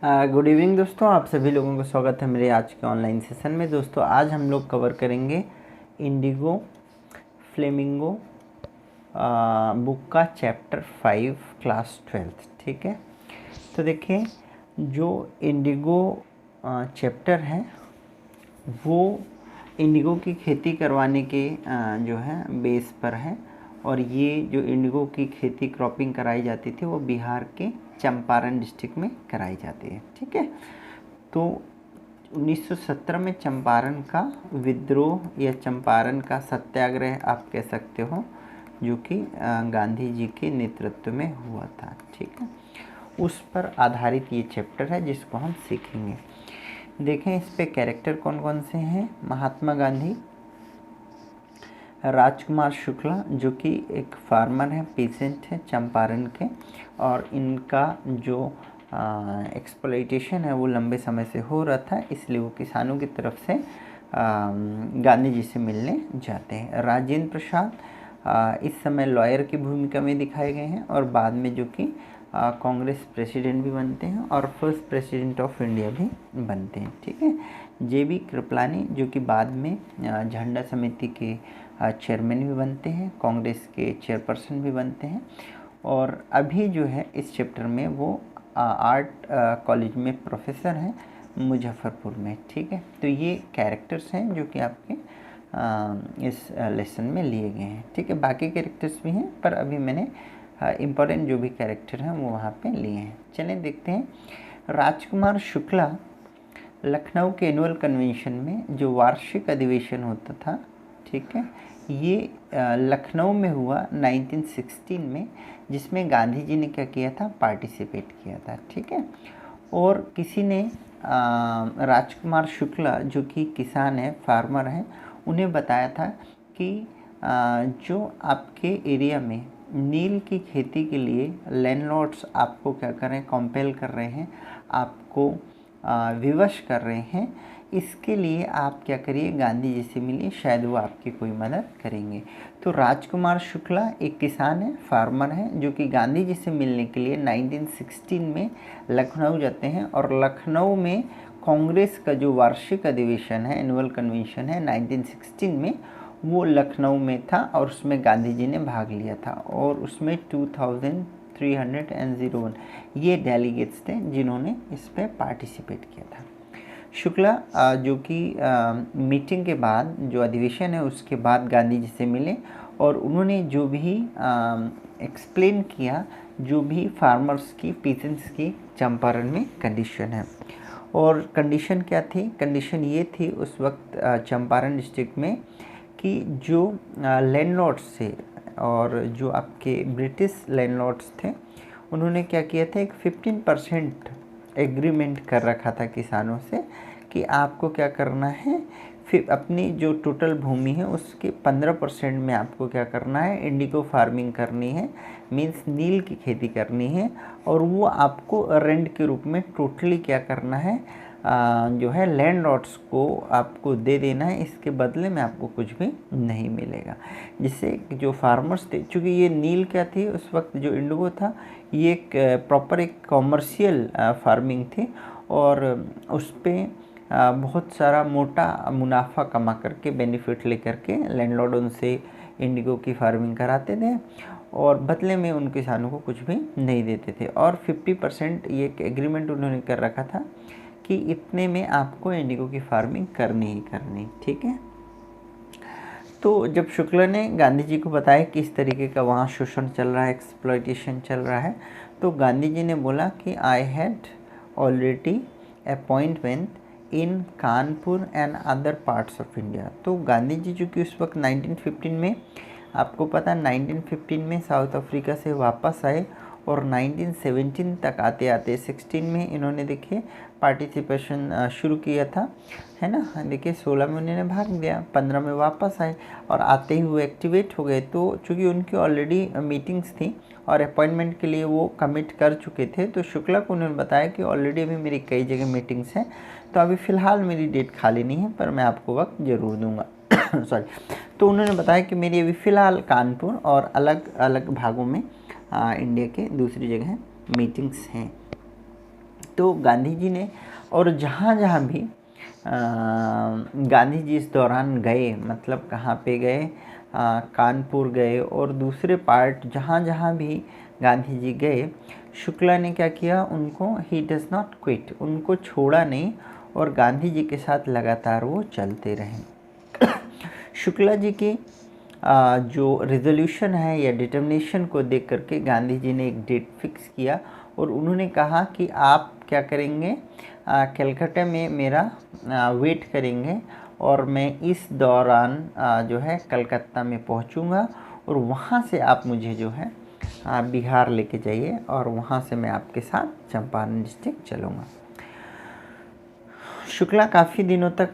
Good evening दोस्तों, आप सभी लोगों का स्वागत है मेरे आज के ऑनलाइन सेशन में। दोस्तों आज हम लोग कवर करेंगे इंडिगो फ्लेमिंगो बुक का चैप्टर 5 क्लास 12। ठीक है, तो देखिए जो इंडिगो चैप्टर है वो इंडिगो की खेती करवाने के जो है बेस पर है। और ये जो इंडिगो की खेती क्रॉपिंग कराई जाती थी वो बिहार के चंपारण डिस्ट्रिक्ट में कराई जाती है। ठीक है, तो 1917 में चंपारण का विद्रोह या चंपारण का सत्याग्रह आप कह सकते हो, जो कि गांधी जी के नेतृत्व में हुआ था। ठीक है, उस पर आधारित ये चैप्टर है जिसको हम सीखेंगे। देखें इस पे कैरेक्टर कौन कौन से हैं। महात्मा गांधी, राजकुमार शुक्ला जो कि एक फार्मर है, पेशेंट है चंपारण के, और इनका जो एक्सप्लॉइटेशन है वो लंबे समय से हो रहा था, इसलिए वो किसानों की तरफ से गांधी जी से मिलने जाते हैं। राजेंद्र प्रसाद इस समय लॉयर की भूमिका में दिखाए गए हैं और बाद में जो कि कांग्रेस प्रेसिडेंट भी बनते हैं और फर्स्ट प्रेसिडेंट ऑफ इंडिया भी बनते हैं। ठीक है, जेबी कृपलानी जो कि बाद में झंडा समिति के चेयरमैन भी बनते हैं, कांग्रेस के चेयरपर्सन भी बनते हैं, और अभी जो है इस चैप्टर में वो आर्ट कॉलेज में प्रोफेसर हैं मुजफ्फरपुर में। ठीक है, तो ये कैरेक्टर्स हैं जो कि आपके इस लेसन में लिए गए हैं। ठीक है, बाकी कैरेक्टर्स भी हैं पर अभी मैंने इम्पोर्टेंट जो भी कैरेक्टर हैं वो वहाँ पे लिए हैं। चलें देखते हैं। राजकुमार शुक्ला लखनऊ के एनुअल कन्वेंशन में जो वार्षिक अधिवेशन होता था, ठीक है, ये लखनऊ में हुआ 1916 में, जिसमें गांधी जी ने क्या किया था, पार्टिसिपेट किया था। ठीक है, और किसी ने राजकुमार शुक्ला जो कि किसान है, फार्मर है, उन्हें बताया था कि जो आपके एरिया में नील की खेती के लिए लैंडलॉर्ड्स आपको क्या कर रहे हैं, कंपेल कर रहे हैं, आपको विवश कर रहे हैं, इसके लिए आप क्या करिए, गांधी जी से मिलिए, शायद वो आपकी कोई मदद करेंगे। तो राजकुमार शुक्ला एक किसान है, फार्मर है, जो कि गांधी जी से मिलने के लिए 1916 में लखनऊ जाते हैं। और लखनऊ में कांग्रेस का जो वार्षिक अधिवेशन है, एनुअल कन्वेंशन है 1916 में, वो लखनऊ में था और उसमें गांधी जी ने भाग लिया था, और उसमें 2301 ये डेलीगेट्स थे जिन्होंने इस पर पार्टिसिपेट किया था। शुक्ला जो कि मीटिंग के बाद, जो अधिवेशन है उसके बाद गांधी जी से मिले और उन्होंने जो भी एक्सप्लेन किया, जो भी फार्मर्स की, पीसेंट्स की चंपारण में कंडीशन है। और कंडीशन क्या थी, कंडीशन ये थी उस वक्त चंपारण डिस्ट्रिक्ट में कि जो लैंडलॉर्ड्स थे और जो आपके ब्रिटिश लैंडलॉर्ड्स थे, उन्होंने क्या किया था, एक 15% एग्रीमेंट कर रखा था किसानों से कि आपको क्या करना है, फिर अपनी जो टोटल भूमि है उसके 15% में आपको क्या करना है, इंडिगो फार्मिंग करनी है, मींस नील की खेती करनी है, और वो आपको रेंट के रूप में टोटली क्या करना है, जो है लैंडलॉर्ड्स को आपको दे देना है, इसके बदले में आपको कुछ भी नहीं मिलेगा। जिससे जो फार्मर्स थे, चूँकि ये नील क्या थी उस वक्त, जो इंडिगो था, ये एक प्रॉपर एक कॉमर्शियल फार्मिंग थी, और उस पर बहुत सारा मोटा मुनाफा कमा करके, बेनिफिट लेकर के लैंडलॉर्ड उनसे इंडिगो की फार्मिंग कराते थे और बदले में उन किसानों को कुछ भी नहीं देते थे। और 50% ये एक एग्रीमेंट उन्होंने कर रखा था कि इतने में आपको इंडिगो की फार्मिंग करनी ही करनी। ठीक है, तो जब शुक्ला ने गांधी जी को बताया कि इस तरीके का वहाँ शोषण चल रहा है, एक्सप्लॉइटेशन चल रहा है, तो गांधी जी ने बोला कि I had already appointment in Kanpur and other parts of India. तो गांधी जी जो कि उस वक्त 1915 में, आपको पता 1915 में साउथ अफ्रीका से वापस आए और 1917 तक आते आते 16 में इन्होंने देखिए पार्टिसिपेशन शुरू किया था, है ना। देखिए 16 में उन्होंने भाग लिया, 15 में वापस आए और आते ही वो एक्टिवेट हो गए। तो चूँकि उनकी ऑलरेडी मीटिंग्स थी और अपॉइंटमेंट के लिए वो कमिट कर चुके थे, तो शुक्ला को उन्होंने बताया कि ऑलरेडी अभी मेरी कई जगह मीटिंग्स हैं, तो अभी फ़िलहाल मेरी डेट खाली नहीं है, पर मैं आपको वक्त ज़रूर दूंगा। सॉरी, तो उन्होंने बताया कि मेरी अभी फ़िलहाल कानपुर और अलग अलग भागों में इंडिया के दूसरी जगह मीटिंग्स हैं। तो गांधी जी ने, और जहाँ जहाँ भी गांधी जी इस दौरान गए, मतलब कहाँ पे गए, कानपुर गए और दूसरे पार्ट जहाँ जहाँ भी गांधी जी गए, शुक्ला ने क्या किया, उनको ही डज़ नॉट क्विट, उनको छोड़ा नहीं और गांधी जी के साथ लगातार वो चलते रहे। शुक्ला जी की जो रिजोल्यूशन है या डिटर्मिनेशन को देख करके गांधी जी ने एक डेट फिक्स किया और उन्होंने कहा कि आप क्या करेंगे, कलकत्ता में मेरा वेट करेंगे और मैं इस दौरान जो है कलकत्ता में पहुंचूंगा और वहां से आप मुझे जो है बिहार लेके जाइए और वहां से मैं आपके साथ चंपारण डिस्ट्रिक्ट चलूँगा। शुक्ला काफ़ी दिनों तक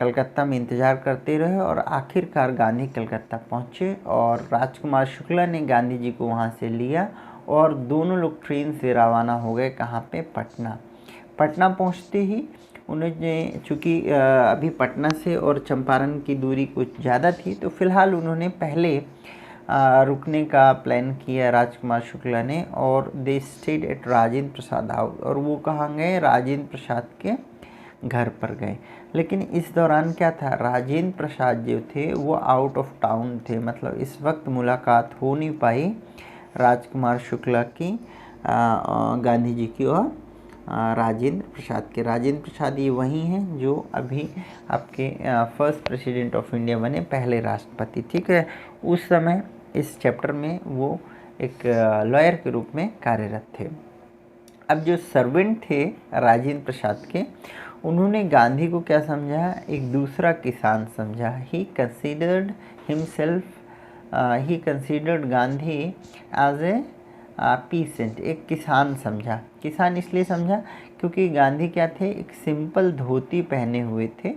कलकत्ता में इंतज़ार करते रहे और आखिरकार गांधी कलकत्ता पहुँचे और राजकुमार शुक्ला ने गांधी जी को वहाँ से लिया और दोनों लोग ट्रेन से रवाना हो गए। कहाँ पे? पटना। पटना पहुँचते ही उन्होंने, चूँकि अभी पटना से और चंपारण की दूरी कुछ ज़्यादा थी, तो फिलहाल उन्होंने पहले रुकने का प्लान किया राजकुमार शुक्ला ने, और they stayed at Rajendra Prasad house. और वो कहाँ गए? राजेंद्र प्रसाद के घर पर गए। लेकिन इस दौरान क्या था, राजेंद्र प्रसाद जो थे वो आउट ऑफ टाउन थे, मतलब इस वक्त मुलाकात हो नहीं पाई राजकुमार शुक्ला की गांधी जी की और राजेंद्र प्रसाद के। राजेंद्र प्रसाद ये वही हैं जो अभी आपके फर्स्ट प्रेसिडेंट ऑफ इंडिया बने, पहले राष्ट्रपति, ठीक है। उस समय इस चैप्टर में वो एक लॉयर के रूप में कार्यरत थे। अब जो सर्वेंट थे राजेंद्र प्रसाद के, उन्होंने गांधी को क्या समझा? एक दूसरा किसान समझा। He considered himself, he considered Gandhi as a peasant, एक किसान समझा। किसान इसलिए समझा क्योंकि गांधी क्या थे, एक सिंपल धोती पहने हुए थे,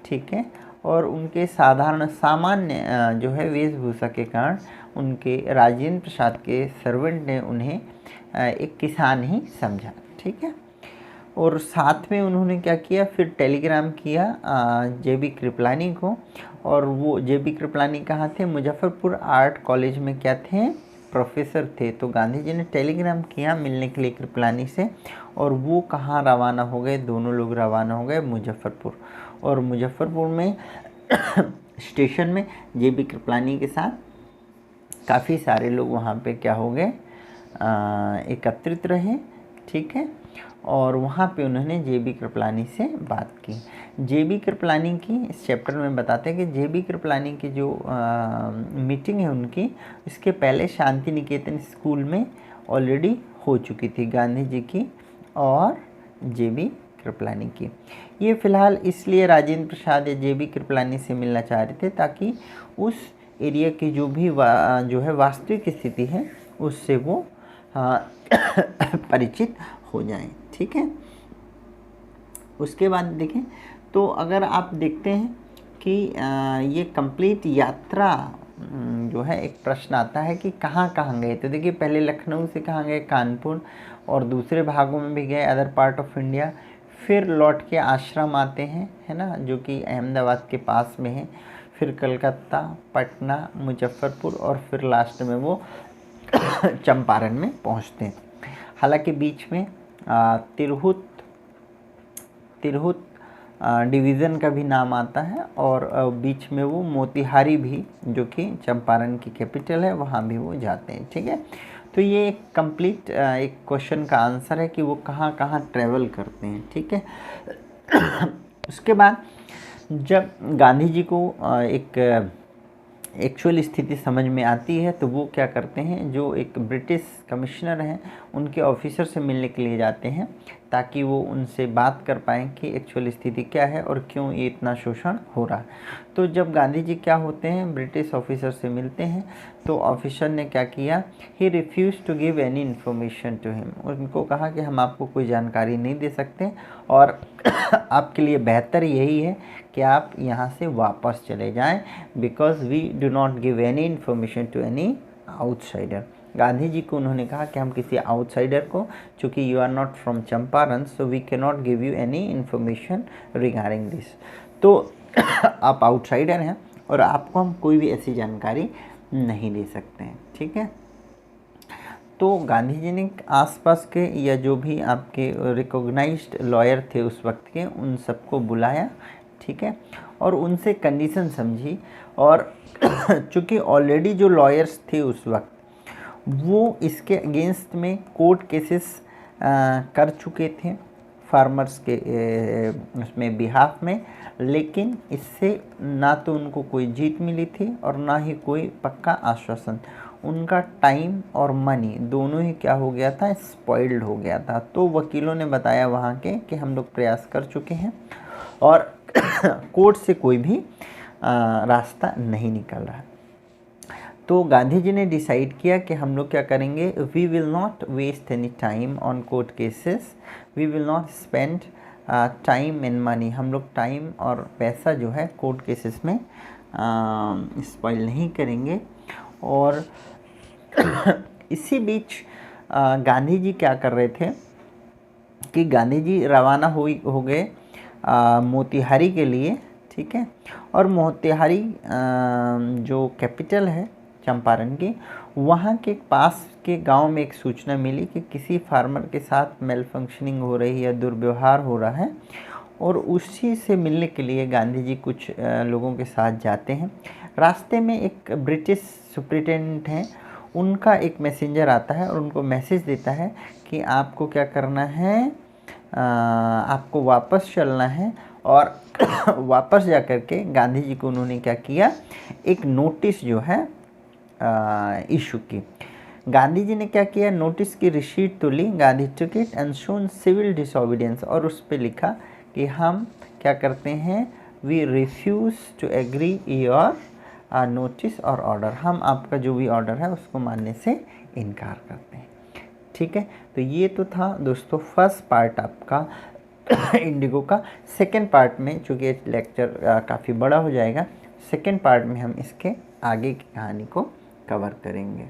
ठीक है, और उनके साधारण सामान्य जो है वेशभूषा के कारण उनके राजेंद्र प्रसाद के सर्वेंट ने उन्हें एक किसान ही समझा, ठीक है। और साथ में उन्होंने क्या किया, फिर टेलीग्राम किया जे.बी. कृपलानी को, और वो जे.बी. कृपलानी कहाँ थे? मुजफ्फरपुर आर्ट कॉलेज में क्या थे? प्रोफेसर थे। तो गांधी जी ने टेलीग्राम किया मिलने के लिए कृपलानी से, और वो कहाँ रवाना हो गए? दोनों लोग रवाना हो गए मुजफ्फरपुर। और मुजफ्फरपुर में स्टेशन में जे.बी. कृपलानी के साथ काफ़ी सारे लोग वहाँ पे क्या हो गए, एकत्रित रहे, ठीक है। और वहाँ पे उन्होंने जे.बी. कृपलानी से बात की। जे.बी. कृपलानी की इस चैप्टर में बताते हैं कि जे.बी. कृपलानी की जो मीटिंग है उनकी, इसके पहले शांति निकेतन स्कूल में ऑलरेडी हो चुकी थी गांधी जी की और जे.बी. कृपलानी की। ये फ़िलहाल इसलिए राजेंद्र प्रसाद या जे.बी. कृपलानी से मिलना चाह रहे थे ताकि उस एरिया की जो भी जो है वास्तविक स्थिति है उससे वो परिचित हो जाएं, ठीक है। उसके बाद देखें तो अगर आप देखते हैं कि ये कंप्लीट यात्रा जो है, एक प्रश्न आता है कि कहाँ कहाँ गए। तो देखिए पहले लखनऊ से कहाँ गए? कानपुर, और दूसरे भागों में भी गए, अदर पार्ट ऑफ इंडिया। फिर लौट के आश्रम आते हैं, है ना, जो कि अहमदाबाद के पास में है। फिर कलकत्ता, पटना, मुजफ्फरपुर, और फिर लास्ट में वो चंपारण में पहुंचते हैं। हालांकि बीच में तिरहुत डिवीज़न का भी नाम आता है, और बीच में वो मोतिहारी भी, जो कि चंपारण की कैपिटल है, वहाँ भी वो जाते हैं, ठीक है। तो ये एक कंप्लीट एक क्वेश्चन का आंसर है कि वो कहाँ कहाँ ट्रैवल करते हैं, ठीक है। उसके बाद जब गांधी जी को एक एक्चुअल स्थिति समझ में आती है तो वो क्या करते हैं, जो एक ब्रिटिश कमिश्नर हैं उनके ऑफिसर से मिलने के लिए जाते हैं ताकि वो उनसे बात कर पाएँ कि एक्चुअल स्थिति क्या है और क्यों ये इतना शोषण हो रहा है। तो जब गांधी जी क्या होते हैं, ब्रिटिश ऑफिसर से मिलते हैं, तो ऑफिसर ने क्या किया, he refuse to give any information to him. उनको कहा कि हम आपको कोई जानकारी नहीं दे सकते और आपके लिए बेहतर यही है कि आप यहाँ से वापस चले जाएं, because we do not give any information to any outsider. Gandhi ji को उन्होंने कहा कि हम किसी आउटसाइडर को, चूँकि you are not from Champaran, so we can not give you any information regarding this. तो आप आउटसाइडर हैं और आपको हम कोई भी ऐसी जानकारी नहीं दे सकते हैं, ठीक है। तो गांधी जी ने आसपास के या जो भी आपके रिकॉग्नाइज्ड लॉयर थे उस वक्त के, उन सबको बुलाया, ठीक है, और उनसे कंडीशन समझी। और चूँकि ऑलरेडी जो लॉयर्स थे उस वक्त वो इसके अगेंस्ट में कोर्ट केसेस कर चुके थे फार्मर्स के उसमें बिहाफ में, लेकिन इससे ना तो उनको कोई जीत मिली थी और ना ही कोई पक्का आश्वासन। उनका टाइम और मनी दोनों ही क्या हो गया था, स्पॉइल्ड हो गया था। तो वकीलों ने बताया वहाँ के कि हम लोग प्रयास कर चुके हैं और कोर्ट से कोई भी रास्ता नहीं निकल रहा। तो गांधी जी ने डिसाइड किया कि हम लोग क्या करेंगे, we will not waste any time on court cases, we will not spend time and money. हम लोग टाइम और पैसा जो है कोर्ट केसेस में स्पॉइल नहीं करेंगे। और इसी बीच गांधी जी क्या कर रहे थे कि गांधी जी रवाना हो गए मोतिहारी के लिए, ठीक है। और मोतिहारी जो कैपिटल है चंपारण की, वहाँ के पास के गांव में एक सूचना मिली कि किसी फार्मर के साथ मेल फंक्शनिंग हो रही है, दुर्व्यवहार हो रहा है। और उसी से मिलने के लिए गांधी जी कुछ लोगों के साथ जाते हैं। रास्ते में एक ब्रिटिश सुप्रिटेंडेंट हैं, उनका एक मैसेंजर आता है और उनको मैसेज देता है कि आपको क्या करना है, आपको वापस चलना है। और वापस जा कर के गांधी जी को उन्होंने क्या किया, एक नोटिस जो है इशू की। गांधी जी ने क्या किया, नोटिस की रिसीट तो ली, Gandhi took it and shown civil disobedience, और उस पर लिखा कि हम क्या करते हैं, we refuse to agree your notice और ऑर्डर, हम आपका जो भी ऑर्डर है उसको मानने से इनकार करते हैं, ठीक है। तो ये तो था दोस्तों फर्स्ट पार्ट आपका इंडिगो का। सेकंड पार्ट में चूँकि लेक्चर काफ़ी बड़ा हो जाएगा, सेकंड पार्ट में हम इसके आगे की कहानी को कवर करेंगे।